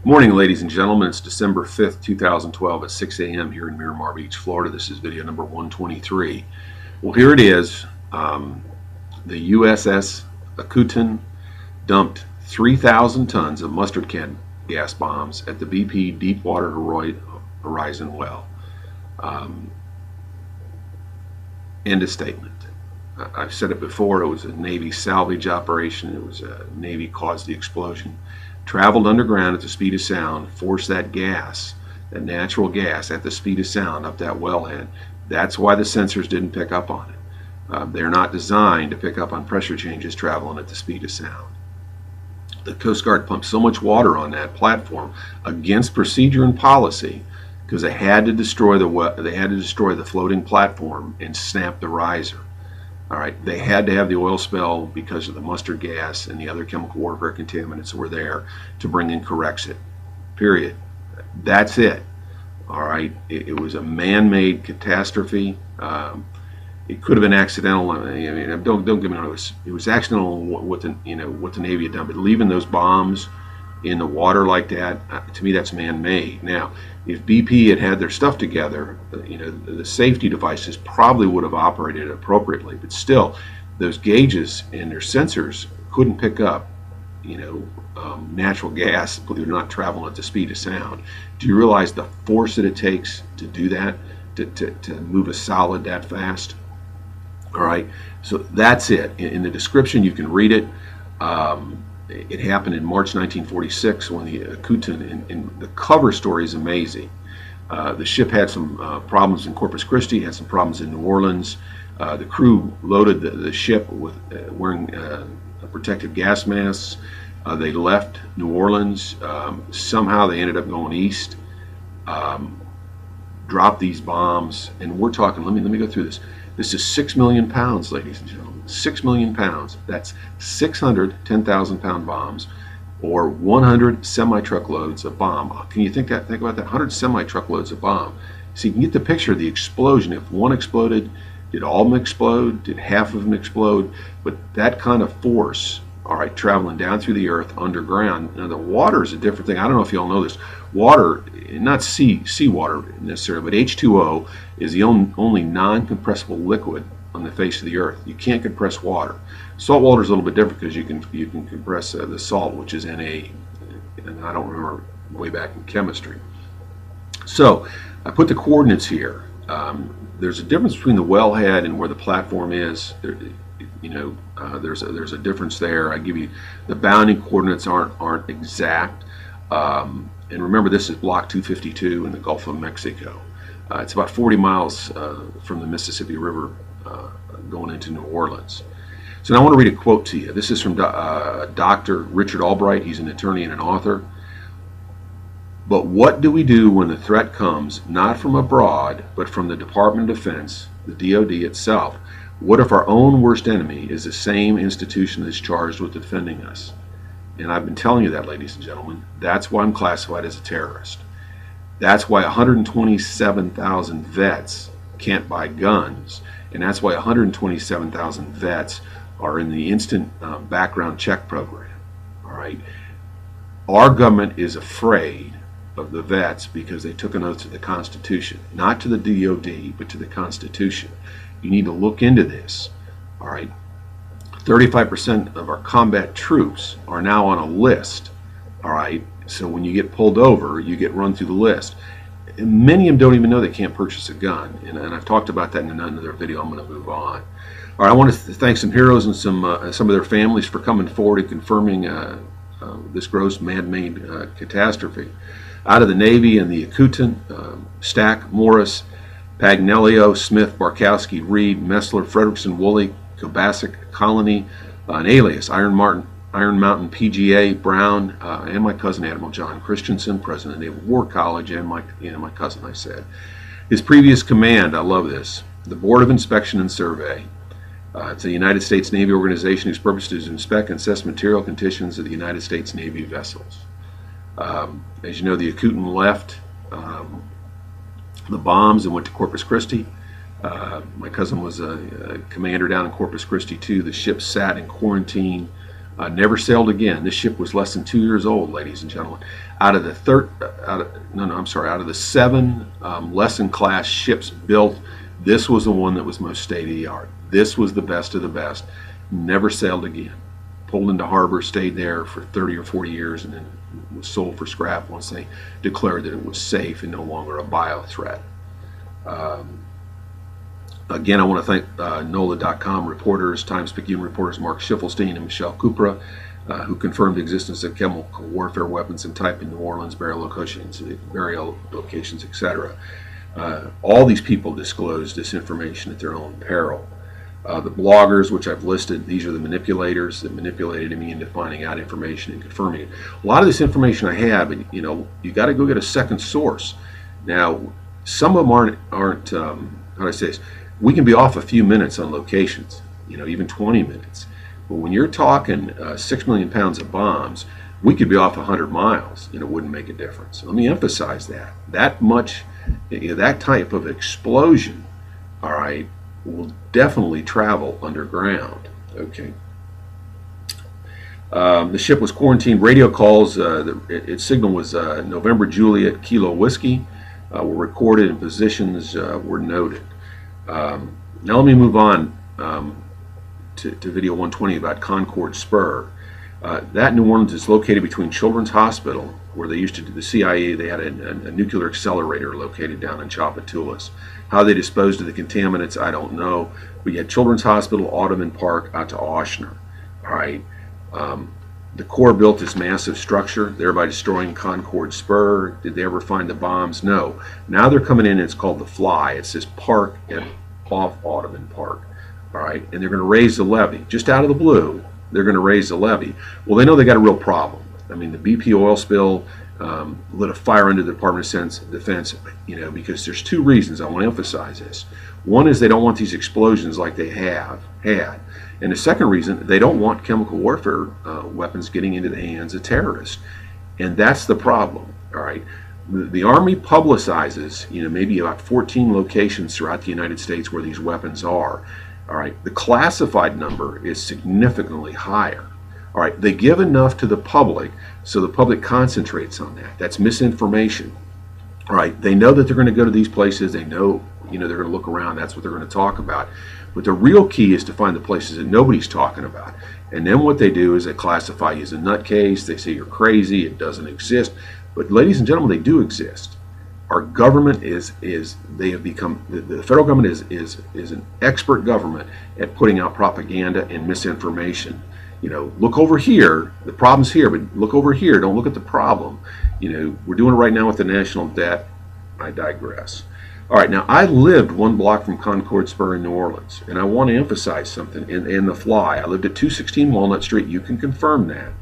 Morning, ladies and gentlemen. It's December 5th, 2012 at 6 a.m. here in Miramar Beach, Florida. This is video number 123. Well, here it is. The USS Akutan dumped 3,000 tons of mustard gas bombs at the BP Deepwater Horizon well. End of statement. I've said it before, it was a Navy salvage operation. It was a Navy caused the explosion. Traveled underground at the speed of sound, forced that gas, that natural gas at the speed of sound up that wellhead. That's why the sensors didn't pick up on it. They're not designed to pick up on pressure changes traveling at the speed of sound. The Coast Guard pumped so much water on that platform against procedure and policy because they had to destroy the floating platform and snap the riser. All right, they had to have the oil spill because of the mustard gas and the other chemical warfare contaminants that were there to bring in correction. Period. That's it. All right, it was a man-made catastrophe. It could have been accidental. I mean, don't get me wrong. It was accidental what the Navy had done, but leaving those bombs in the water like that, to me, that's man-made. Now, if BP had their stuff together, the safety devices probably would have operated appropriately. But still, those gauges and their sensors couldn't pick up, natural gas, but they're not traveling at the speed of sound. Do you realize the force that it takes to do that, to move a solid that fast? All right, so that's it. In the description, you can read it. It happened in March 1946 when the Akutan, and the cover story is amazing. The ship had some problems in Corpus Christi, had some problems in New Orleans. The crew loaded the ship with wearing protective gas masks. They left New Orleans. Somehow they ended up going east, dropped these bombs, and we're talking, let me go through this. This is 6 million pounds, ladies and gentlemen. 6 million pounds. That's 600 10,000-pound bombs, or 100 semi-truckloads of bomb. Can you think about that? 100 semi-truckloads of bomb. So you can get the picture of the explosion. If one exploded, did all of them explode? Did half of them explode? But that kind of force, all right, traveling down through the earth underground. Now the water is a different thing. I don't know if you all know this. Water, not seawater necessarily, but H2O is the only non-compressible liquid on the face of the earth. You can't compress water. Salt water is a little bit different because you can compress the salt, which is Na, and I don't remember way back in chemistry. So I put the coordinates here. There's a difference between the wellhead and where the platform is. There's a difference there. I give you the bounding coordinates aren't exact. And remember, this is Block 252 in the Gulf of Mexico. It's about 40 miles from the Mississippi River going into New Orleans. So now I want to read a quote to you. This is from Dr. Richard Albright. He's an attorney and an author. But what do we do when the threat comes not from abroad, but from the Department of Defense, the DoD itself? What if our own worst enemy is the same institution that's charged with defending us? And I've been telling you that, ladies and gentlemen. That's why I'm classified as a terrorist. That's why 127,000 vets can't buy guns. And that's why 127,000 vets are in the instant background check program. All right. Our government is afraid of the vets because they took an oath to the Constitution, not to the DoD, but to the Constitution. You need to look into this. All right. 35% of our combat troops are now on a list. All right. So when you get pulled over, you get run through the list. And many of them don't even know they can't purchase a gun. And I've talked about that in another video. I'm going to move on. All right, I want to thank some heroes and some of their families for coming forward and confirming this gross man-made catastrophe. Out of the Navy and the Akutan, Stack, Morris, Pagnelio, Smith, Barkowski, Reed, Messler, Fredrickson, Woolley, Kobasic, Colony, an alias, Iron Mountain PGA, Brown, and my cousin Admiral John Christensen, President of the Naval War College, and my cousin, I said. His previous command, I love this, the Board of Inspection and Survey. It's a United States Navy organization whose purpose is to inspect and assess material conditions of the United States Navy vessels. As you know, the Akutan left the bombs and went to Corpus Christi. My cousin was a commander down in Corpus Christi too. The ship sat in quarantine Never sailed again. This ship was less than 2 years old, ladies and gentlemen. Out of the out of the 7 lesson class ships built, this was the one that was most state of the art. This was the best of the best. Never sailed again. Pulled into harbor, stayed there for 30 or 40 years, and then was sold for scrap once they declared that it was safe and no longer a bio threat. Again, I want to thank NOLA.com reporters, Times-Picayune reporters Mark Schiffelstein and Michelle Kupra, who confirmed the existence of chemical warfare weapons and type in New Orleans, burial locations, etc. All these people disclosed this information at their own peril. The bloggers, which I've listed, these are the manipulators that manipulated me into finding out information and confirming it. A lot of this information I have, and you got to go get a second source. Now, some of them aren't how do I say this? We can be off a few minutes on locations, even 20 minutes. But when you're talking 6 million pounds of bombs, we could be off 100 miles and it wouldn't make a difference. Let me emphasize that. That much, that type of explosion, all right, will definitely travel underground. Okay. The ship was quarantined. Radio calls, its signal was November Juliet Kilo Whiskey, were recorded and positions were noted. Now let me move on to video 120 about Concord Spur. That New Orleans is located between Children's Hospital, where they used to do the CIA. They had a nuclear accelerator located down in Tchoupitoulas. How they disposed of the contaminants, I don't know. But you had Children's Hospital, Ottoman Park, out to Ochsner. All right. The Corps built this massive structure, thereby destroying Concord Spur. Did they ever find the bombs? No. Now they're coming in, it's called the Fly. It's this park off Ottoman Park. All right, and they're going to raise the levee. Just out of the blue, they're going to raise the levee. Well, they know they got a real problem. I mean, the BP oil spill lit a fire under the Department of Defense, because there's 2 reasons I want to emphasize this. One is they don't want these explosions like they have had. And the second reason, they don't want chemical warfare weapons getting into the hands of terrorists. And that's the problem, all right? The Army publicizes, maybe about 14 locations throughout the United States where these weapons are, all right? The classified number is significantly higher, all right? They give enough to the public so the public concentrates on that. That's misinformation, all right? They know that they're going to go to these places. They know, they're going to look around. That's what they're going to talk about. But the real key is to find the places that nobody's talking about. And then what they do is they classify you as a nutcase. They say you're crazy. It doesn't exist. But ladies and gentlemen, they do exist. Our government they have become, the federal government is an expert government at putting out propaganda and misinformation. Look over here, the problem's here, but look over here, don't look at the problem. We're doing it right now with the national debt. I digress. All right, now I lived 1 block from Concord Spur in New Orleans, and I want to emphasize something in the Fly. I lived at 216 Walnut Street. You can confirm that.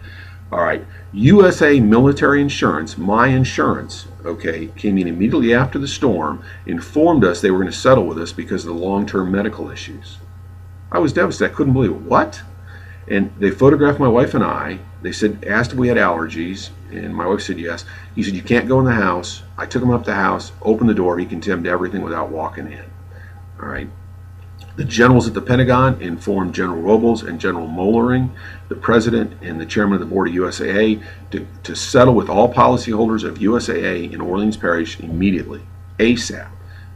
All right, USA Military Insurance, my insurance, okay, came in immediately after the storm, informed us they were going to settle with us because of the long-term medical issues. I was devastated. I couldn't believe it. What? And they photographed my wife and I. They asked if we had allergies, and my wife said yes. He said, you can't go in the house. I took him up the house, opened the door. He condemned everything without walking in. All right. The generals at the Pentagon informed General Robles and General Mollering, the president and the chairman of the board of USAA, to settle with all policyholders of USAA in Orleans Parish immediately, ASAP.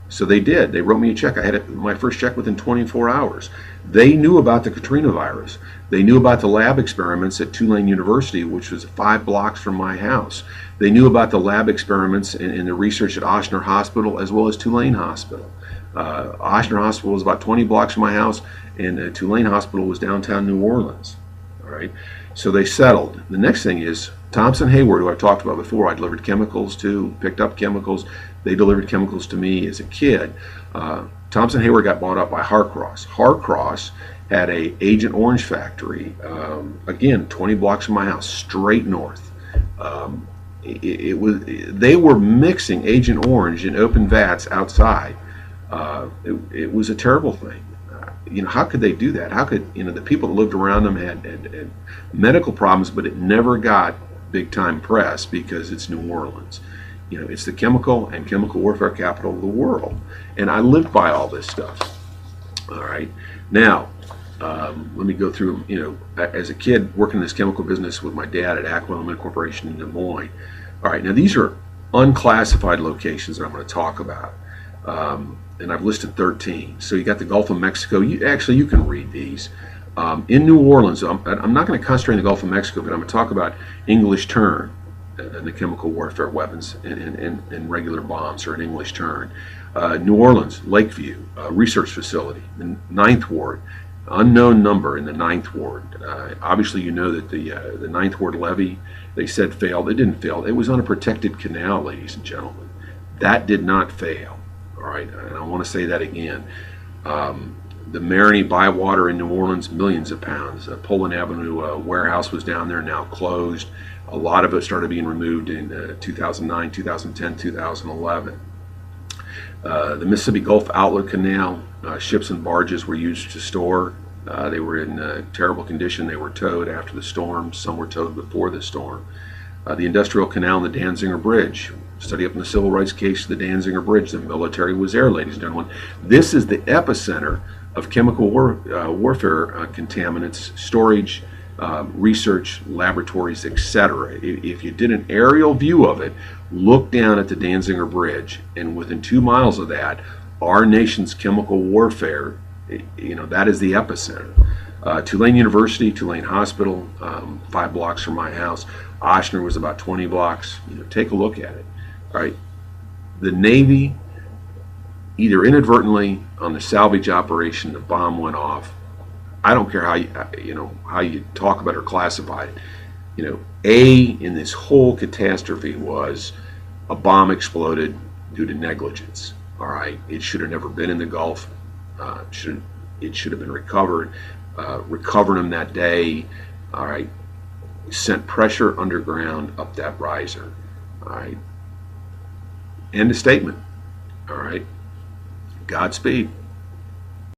So they did. They wrote me a check. I had my first check within 24 hours. They knew about the Katrina virus. They knew about the lab experiments at Tulane University, which was 5 blocks from my house. They knew about the lab experiments and the research at Ochsner Hospital as well as Tulane Hospital. Ochsner Hospital was about 20 blocks from my house, and Tulane Hospital was downtown New Orleans. All right, so they settled. The next thing is Thompson Hayward, who I talked about before. I delivered chemicals to, picked up chemicals. They delivered chemicals to me as a kid. Thompson Hayward got bought up by Harcross. Harcross had a Agent Orange factory, again 20 blocks from my house, straight north. They were mixing Agent Orange in open vats outside. It was a terrible thing. How could they do that? How could, the people that lived around them had medical problems, but it never got big time press because it's New Orleans. It's the chemical and chemical warfare capital of the world. And I lived by all this stuff. All right. Now, Let me go through, as a kid working in this chemical business with my dad at Akutan Corporation in Des Moines. All right, now these are unclassified locations that I'm going to talk about. And I've listed 13. So you got the Gulf of Mexico. You can read these. In New Orleans, I'm not going to concentrate on the Gulf of Mexico, but I'm going to talk about English turn and the chemical warfare weapons and regular bombs, or an English turn. New Orleans, Lakeview, research facility, the Ninth Ward, unknown number in the Ninth Ward. Obviously, you know that the Ninth Ward levee, they said failed. It didn't fail. It was on a protected canal, ladies and gentlemen. That did not fail. All right, and I want to say that again. The Marigny Bywater in New Orleans, millions of pounds. Poland Avenue warehouse was down there, now closed. A lot of it started being removed in 2009, 2010, 2011. The Mississippi Gulf Outlet Canal, ships and barges were used to store. They were in terrible condition. They were towed after the storm. Some were towed before the storm. The Industrial Canal and the Danziger Bridge. Study up in the civil rights case of the Danziger Bridge. The military was there, ladies and gentlemen. This is the epicenter of chemical warfare contaminants, storage, research, laboratories, etc. If you did an aerial view of it, look down at the Danziger Bridge, and within 2 miles of that, our nation's chemical warfare, that is the epicenter. Tulane University, Tulane Hospital, 5 blocks from my house. Ochsner was about 20 blocks. Take a look at it. All right, the Navy, either inadvertently on the salvage operation, the bomb went off. I don't care how you talk about or classify it. In this whole catastrophe was a bomb exploded due to negligence. All right, it should have never been in the Gulf. It should have been recovered. Recovered them that day. All right, sent pressure underground up that riser. All right, end of statement. All right, Godspeed.